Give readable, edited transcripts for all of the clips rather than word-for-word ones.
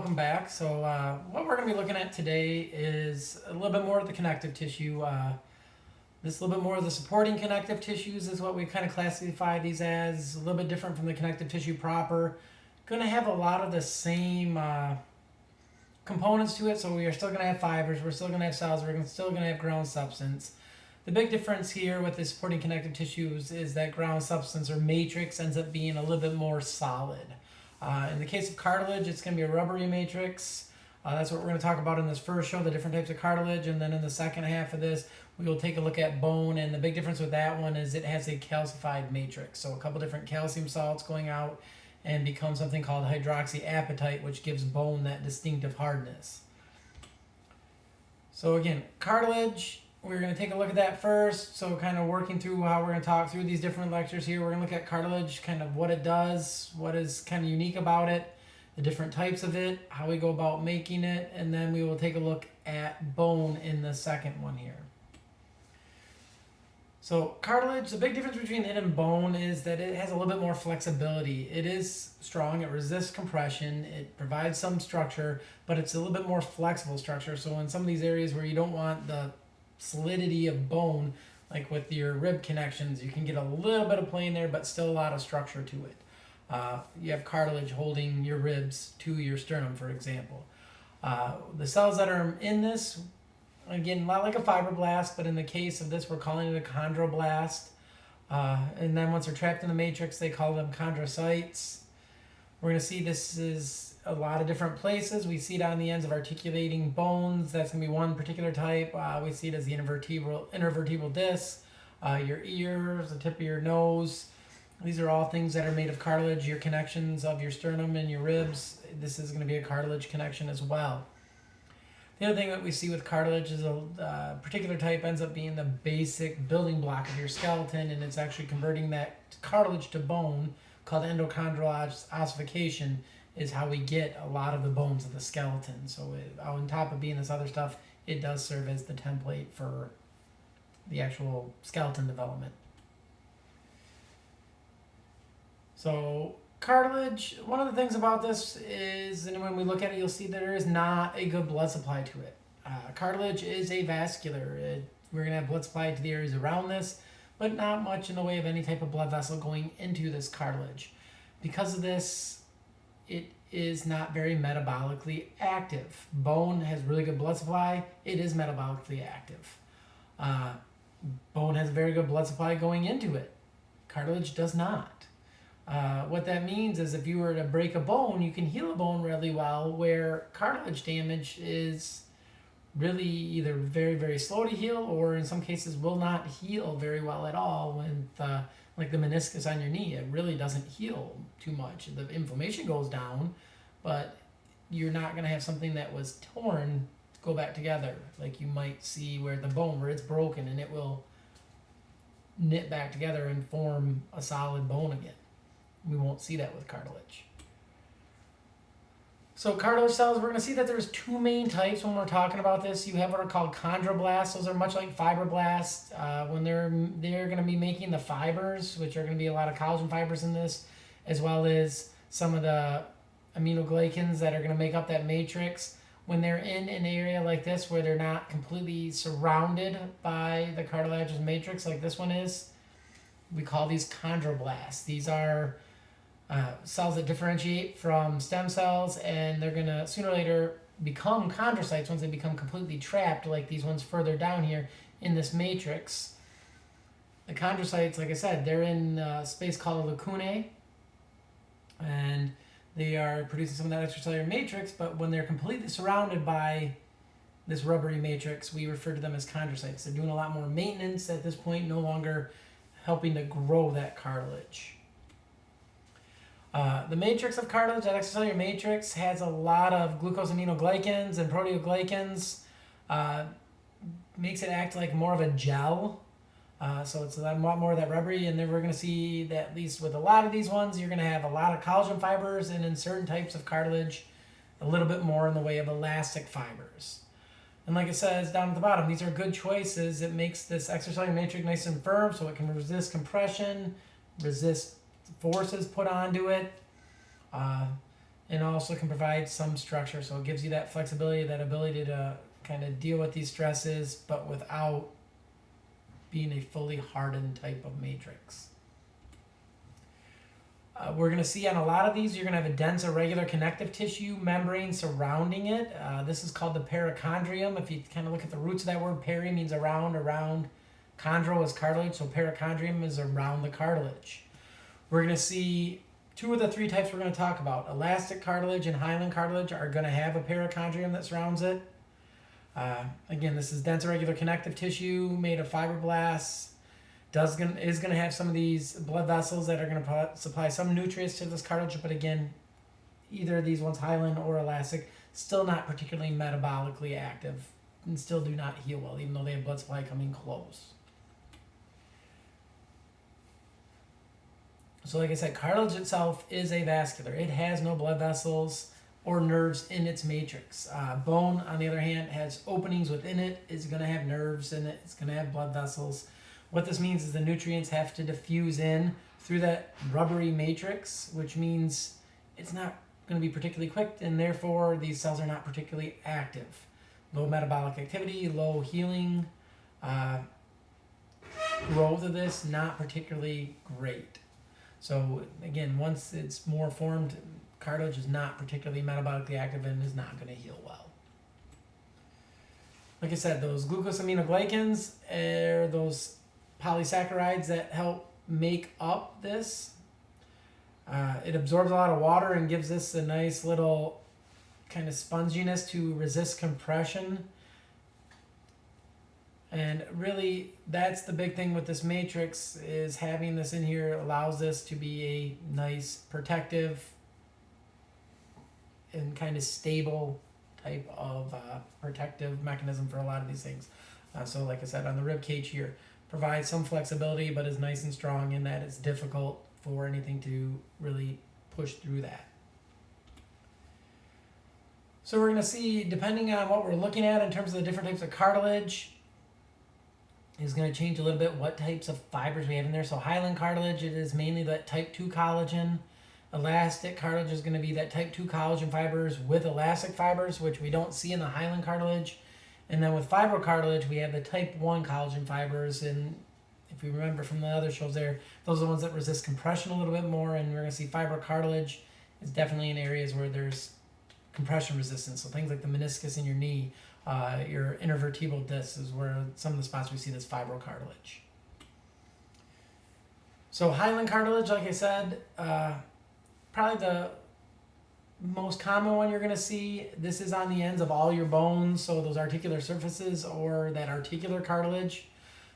Welcome back. So what we're going to be looking at today is a little bit more of the connective tissue. This a little bit more of the supporting connective tissues is what we kind of classify these as. A little bit different from the connective tissue proper. Going to have a lot of the same components to it. So we are still going to have fibers. We're still going to have cells. Still going to have ground substance. The big difference here with the supporting connective tissues is that ground substance or matrix ends up being a little bit more solid. In the case of cartilage, it's going to be a rubbery matrix. That's what we're going to talk about in this first show, the different types of cartilage. And then in the second half of this, we will take a look at bone. And the big difference with that one is it has a calcified matrix. So a couple different calcium salts going out and become something called hydroxyapatite, which gives bone that distinctive hardness. So again, cartilage, we're going to take a look at that first. So kind of working through how we're going to talk through these different lectures here. We're going to look at cartilage, kind of what it does, what is kind of unique about it, the different types of it, how we go about making it, and then we will take a look at bone in the second one here. So cartilage, the big difference between it and bone is that it has a little bit more flexibility. It is strong, it resists compression, it provides some structure, but it's a little bit more flexible structure. So in some of these areas where you don't want the solidity of bone, like with your rib connections, you can get a little bit of play in there, but still a lot of structure to it. You have cartilage holding your ribs to your sternum, for example. The cells that are in this, again, a lot like a fibroblast, but in the case of this, we're calling it a chondroblast. And then once they're trapped in the matrix, they call them chondrocytes. We're going to see this is a lot of different places. We see it on the ends of articulating bones. That's going to be one particular type. We see it as the intervertebral disc, your ears, the tip of your nose. These are all things that are made of cartilage. Your connections of your sternum and your ribs, this is going to be a cartilage connection as well. The other thing that we see with cartilage is a particular type ends up being the basic building block of your skeleton, and it's actually converting that cartilage to bone, called endochondral ossification, is how we get a lot of the bones of the skeleton. So on top of being this other stuff, it does serve as the template for the actual skeleton development. So cartilage, one of the things about this is, and when we look at it, you'll see that there is not a good blood supply to it. Cartilage is avascular. We're going to have blood supply to the areas around this, but not much in the way of any type of blood vessel going into this cartilage. Because of this, it is not very metabolically active. Bone has really good blood supply. It is metabolically active. Bone has a very good blood supply going into it. Cartilage does not. What that means is if you were to break a bone, you can heal a bone really well, where cartilage damage is really either very, very slow to heal, or in some cases will not heal very well at all. When like the meniscus on your knee, it really doesn't heal too much. The inflammation goes down, but you're not going to have something that was torn go back together, like you might see where the bone, where it's broken, and it will knit back together and form a solid bone again. We won't see that with cartilage. So cartilage cells, we're going to see that there's two main types when we're talking about this. You have what are called chondroblasts. Those are much like fibroblasts. When they're going to be making the fibers, which are going to be a lot of collagen fibers in this, as well as some of the aminoglycans that are going to make up that matrix. When they're in an area like this where they're not completely surrounded by the cartilaginous matrix like this one is, we call these chondroblasts. These are cells that differentiate from stem cells, and they're going to sooner or later become chondrocytes once they become completely trapped, like these ones further down here in this matrix. The chondrocytes, like I said, they're in a space called a lacunae, and they are producing some of that extracellular matrix, but when they're completely surrounded by this rubbery matrix, we refer to them as chondrocytes. They're doing a lot more maintenance at this point, no longer helping to grow that cartilage. The matrix of cartilage, that extracellular matrix, has a lot of glycosaminoglycans and proteoglycans. Makes it act like more of a gel. So it's a lot more of that rubbery, and then we're going to see that at least with a lot of these ones, you're going to have a lot of collagen fibers, and in certain types of cartilage, a little bit more in the way of elastic fibers. And like it says down at the bottom, these are good choices. It makes this extracellular matrix nice and firm so it can resist compression, resist forces put onto it. and also can provide some structure. So it gives you that flexibility, that ability to kind of deal with these stresses, but without being a fully hardened type of matrix. We're going to see on a lot of these, you're going to have a dense irregular connective tissue membrane surrounding it. This is called the perichondrium. If you kind of look at the roots of that word, peri means around, chondro is cartilage, so perichondrium is around the cartilage. We're going to see two of the three types we're going to talk about. Elastic cartilage and hyaline cartilage are going to have a perichondrium that surrounds it. Again, this is dense irregular connective tissue made of fibroblasts. Is going to have some of these blood vessels that are going to supply some nutrients to this cartilage, but again, either of these ones, hyaline or elastic, still not particularly metabolically active and still do not heal well, even though they have blood supply coming close. So like I said, cartilage itself is avascular. It has no blood vessels or nerves in its matrix. Bone, on the other hand, has openings within it. It's going to have nerves in it. It's going to have blood vessels. What this means is the nutrients have to diffuse in through that rubbery matrix, which means it's not going to be particularly quick, and therefore these cells are not particularly active. Low metabolic activity, low healing, growth of this, not particularly great. So again, once it's more formed, cartilage is not particularly metabolically active and is not going to heal well. Like I said, those glycosaminoglycans are those polysaccharides that help make up this. It absorbs a lot of water and gives this a nice little kind of sponginess to resist compression. And really, that's the big thing with this matrix, is having this in here allows this to be a nice protective and kind of stable type of protective mechanism for a lot of these things. So like I said, on the rib cage here, provides some flexibility, but is nice and strong in that it's difficult for anything to really push through that. So we're going to see, depending on what we're looking at in terms of the different types of cartilage, is going to change a little bit what types of fibers we have in there. So hyaline cartilage, it is mainly that type 2 collagen. Elastic cartilage is going to be that type 2 collagen fibers with elastic fibers, which we don't see in the hyaline cartilage. And then with fibrocartilage, we have the type 1 collagen fibers. And if we remember from the other shows there, those are the ones that resist compression a little bit more. And we're going to see fibrocartilage is definitely in areas where there's compression resistance. So things like the meniscus in your knee, your intervertebral discs is where some of the spots we see this fibrocartilage. So hyaline cartilage, like I said, probably the most common one you're going to see. This is on the ends of all your bones, so those articular surfaces or that articular cartilage.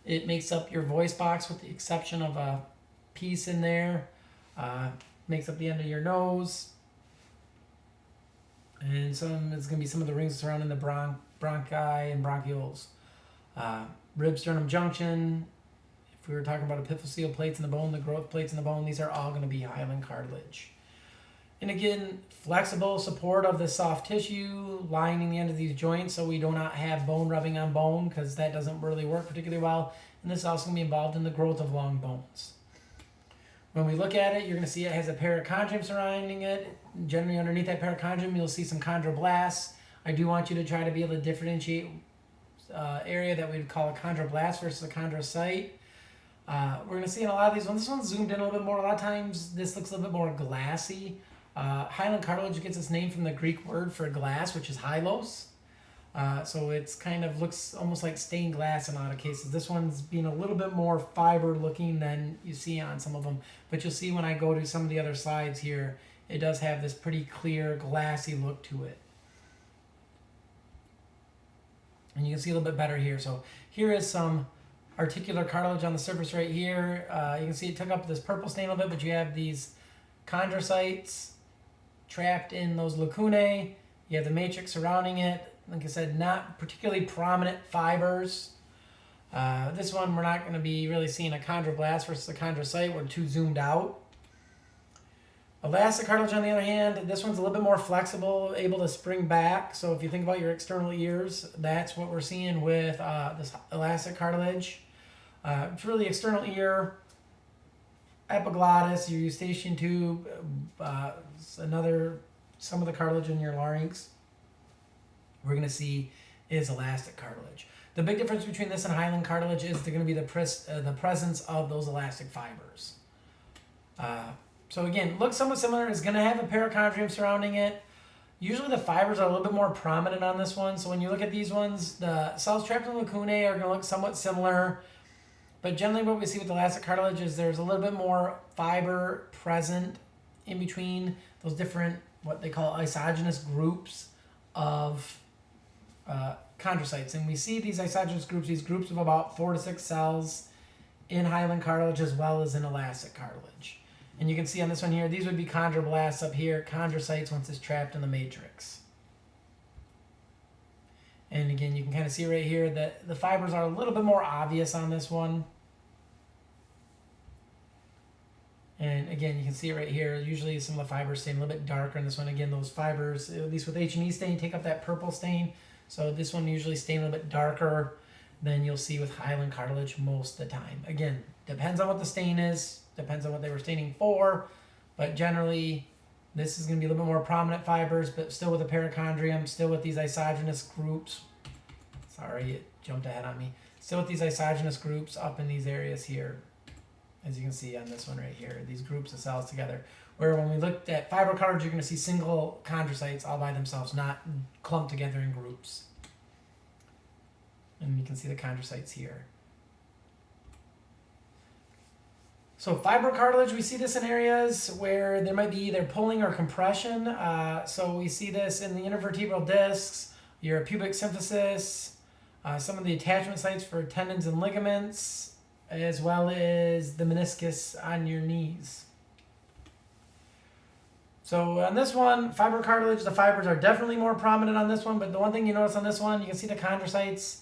It makes up your voice box with the exception of a piece in there. Makes up the end of your nose. And it's going to be some of the rings surrounding the bronchi and bronchioles. Rib sternum junction. If we were talking about epiphyseal plates in the bone, the growth plates in the bone, these are all going to be hyaline cartilage. And again, flexible support of the soft tissue lining the end of these joints so we do not have bone rubbing on bone, because that doesn't really work particularly well. And this is also going to be involved in the growth of long bones. When we look at it, you're going to see it has a perichondrium surrounding it. Generally underneath that perichondrium, you'll see some chondroblasts. I do want you to try to be able to differentiate area that we'd call a chondroblast versus a chondrocyte. We're going to see in a lot of these ones, this one's zoomed in a little bit more. A lot of times this looks a little bit more glassy. Hyaline cartilage gets its name from the Greek word for glass, which is hylos. So it's kind of looks almost like stained glass in a lot of cases. This one's being a little bit more fiber looking than you see on some of them. But you'll see when I go to some of the other slides here, it does have this pretty clear glassy look to it. And you can see a little bit better here. So here is some articular cartilage on the surface right here. You can see it took up this purple stain a little bit, but you have these chondrocytes trapped in those lacunae. You have the matrix surrounding it. Like I said, not particularly prominent fibers. This one, we're not going to be really seeing a chondroblast versus a chondrocyte. We're too zoomed out. Elastic cartilage, on the other hand, this one's a little bit more flexible, able to spring back. So if you think about your external ears, that's what we're seeing with this elastic cartilage. It's really external ear, epiglottis, your eustachian tube, another some of the cartilage in your larynx, we're going to see is elastic cartilage. The big difference between this and hyaline cartilage is they're going to be the presence of those elastic fibers. So again, looks somewhat similar. It's going to have a perichondrium surrounding it. Usually the fibers are a little bit more prominent on this one. So when you look at these ones, the cells trapped in the lacunae are going to look somewhat similar. But generally what we see with elastic cartilage is there's a little bit more fiber present in between those different, what they call isogenous groups of chondrocytes. And we see these isogenous groups, these groups of about 4 to 6 cells in hyaline cartilage as well as in elastic cartilage. And you can see on this one here, these would be chondroblasts up here, chondrocytes once it's trapped in the matrix. And again, you can kind of see right here that the fibers are a little bit more obvious on this one. And again, you can see it right here. Usually some of the fibers stain a little bit darker in this one. Again, those fibers, at least with H&E stain, take up that purple stain. So this one usually stain a little bit darker than you'll see with hyaline cartilage most of the time. Again, depends on what the stain is, depends on what they were staining for, but generally this is going to be a little bit more prominent fibers, but still with a perichondrium, still with these isogenous groups. Sorry, it jumped ahead on me. Still with these isogenous groups up in these areas here, as you can see on this one right here, these groups of cells together. Where when we looked at fibrocartilage, you're going to see single chondrocytes all by themselves, not clumped together in groups. And you can see the chondrocytes here. So fibrocartilage, we see this in areas where there might be either pulling or compression. So we see this in the intervertebral discs, your pubic symphysis, some of the attachment sites for tendons and ligaments, as well as the meniscus on your knees. So on this one, fibrocartilage, the fibers are definitely more prominent on this one, but the one thing you notice on this one, you can see the chondrocytes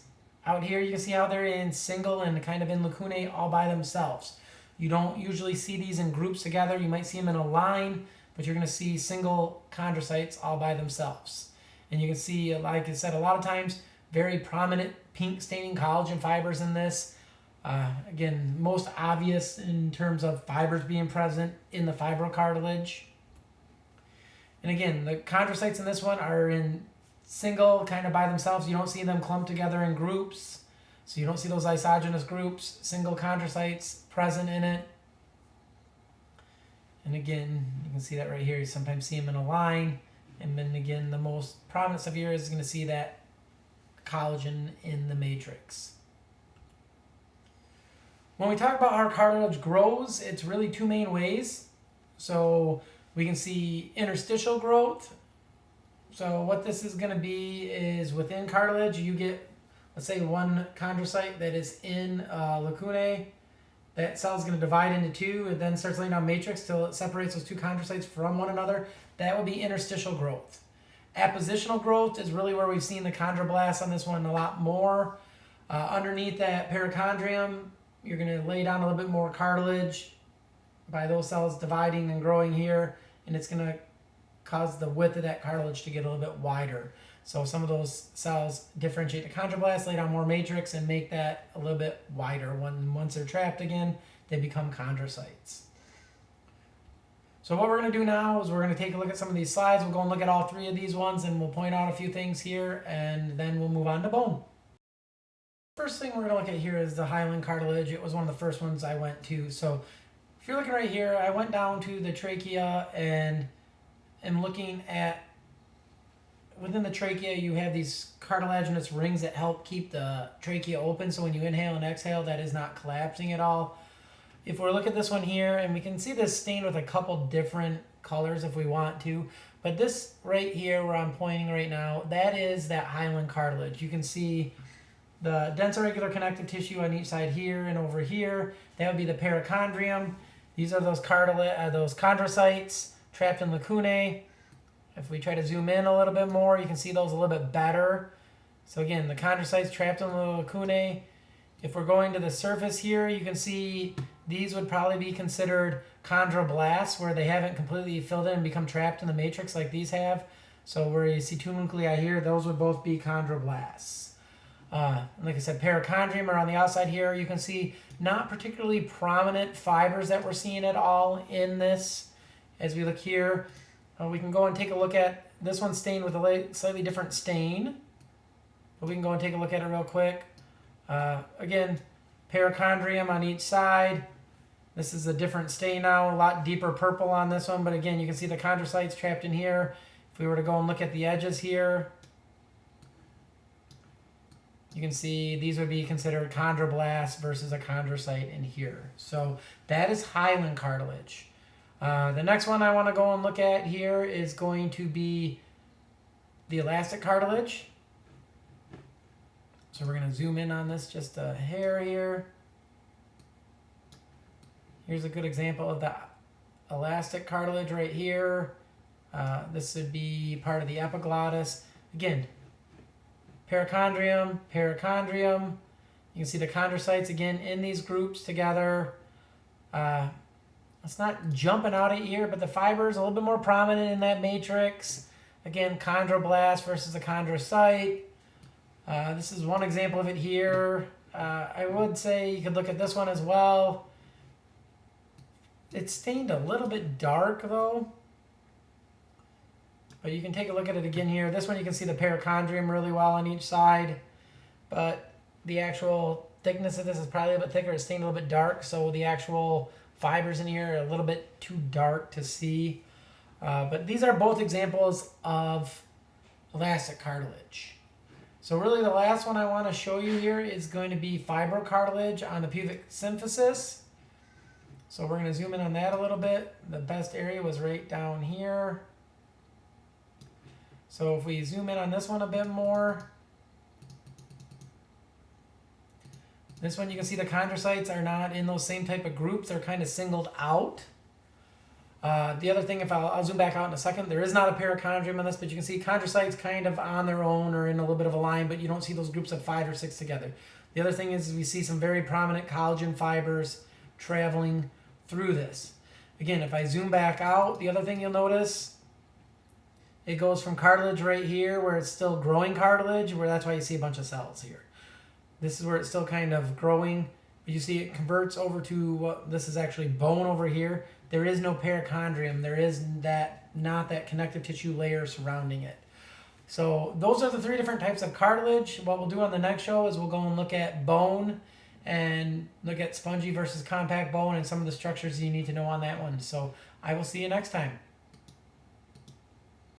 out here. You can see how they're in single and kind of in lacunae all by themselves. You don't usually see these in groups together. You might see them in a line, but you're going to see single chondrocytes all by themselves. And you can see, like I said, a lot of times, very prominent pink staining collagen fibers in this. Again, most obvious in terms of fibers being present in the fibrocartilage. And again, the chondrocytes in this one are in single, kind of by themselves. You don't see them clumped together in groups. So you don't see those isogenous groups, single chondrocytes present in it. And again, you can see that right here. You sometimes see them in a line. And then again, the most prominent stuff here is going to see that collagen in the matrix. When we talk about how our cartilage grows, it's really two main ways. So we can see interstitial growth. So what this is going to be is within cartilage, you get, let's say, one chondrocyte that is in lacunae. That cell is going to divide into two and then starts laying down matrix till it separates those two chondrocytes from one another. That would be interstitial growth. Appositional growth is really where we've seen the chondroblasts on this one a lot more. Underneath that perichondrium, you're going to lay down a little bit more cartilage by those cells dividing and growing here, and it's going to cause the width of that cartilage to get a little bit wider. So some of those cells differentiate to chondroblasts, lay down more matrix, and make that a little bit wider. Once they're trapped again, they become chondrocytes. So what we're going to do now is we're going to take a look at some of these slides. We'll go and look at all three of these ones, and we'll point out a few things here, and then we'll move on to bone. First thing we're going to look at here is the hyaline cartilage. It was one of the first ones I went to. So if you're looking right here, I went down to the trachea and am looking at, within the trachea, you have these cartilaginous rings that help keep the trachea open. So when you inhale and exhale, that is not collapsing at all. If we look at this one here, and we can see this stained with a couple different colors if we want to, but this right here where I'm pointing right now, that is that hyaline cartilage. You can see the dense irregular connective tissue on each side here and over here. That would be the perichondrium. These are those chondrocytes trapped in lacunae. If we try to zoom in a little bit more, you can see those a little bit better. So again, the chondrocytes trapped in the lacunae. If we're going to the surface here, you can see these would probably be considered chondroblasts, where they haven't completely filled in and become trapped in the matrix like these have. So where you see two nuclei here, those would both be chondroblasts. Like I said, perichondrium are on the outside here. You can see not particularly prominent fibers that we're seeing at all in this. As we look here, We can go and take a look at this one stained with a slightly different stain. But we can go and take a look at it real quick. Again, perichondrium on each side. This is a different stain now, a lot deeper purple on this one. But again, you can see the chondrocytes trapped in here. If we were to go and look at the edges here, you can see these would be considered chondroblasts versus a chondrocyte in here. So that is hyaline cartilage. The next one I want to go and look at here is going to be the elastic cartilage. So we're going to zoom in on this just a hair here. Here's a good example of the elastic cartilage right here. This would be part of the epiglottis. Again, perichondrium, perichondrium. You can see the chondrocytes again in these groups together. It's not jumping out at you here, but the fiber is a little bit more prominent in that matrix. Again, chondroblast versus a chondrocyte. This is one example of it here. I would say you could look at this one as well. It's stained a little bit dark though. But you can take a look at it again here. This one you can see the perichondrium really well on each side. But the actual thickness of this is probably a bit thicker. It's stained a little bit dark, so the actual fibers in here are a little bit too dark to see. But these are both examples of elastic cartilage. So really the last one I want to show you here is going to be fibrocartilage on the pubic symphysis. So we're going to zoom in on that a little bit. The best area was right down here. So if we zoom in on this one a bit more, this one you can see the chondrocytes are not in those same type of groups. They're kind of singled out. The other thing, if I'll zoom back out in a second, there is not a perichondrium on this, but you can see chondrocytes kind of on their own or in a little bit of a line, but you don't see those groups of 5 or 6 together. The other thing is we see some very prominent collagen fibers traveling through this. Again, if I zoom back out, the other thing you'll notice, it goes from cartilage right here where it's still growing cartilage, where that's why you see a bunch of cells here. This is where it's still kind of growing. But you see it converts over to this is actually bone over here. There is no perichondrium. There is not that connective tissue layer surrounding it. So those are the 3 different types of cartilage. What we'll do on the next show is we'll go and look at bone and look at spongy versus compact bone and some of the structures you need to know on that one. So I will see you next time.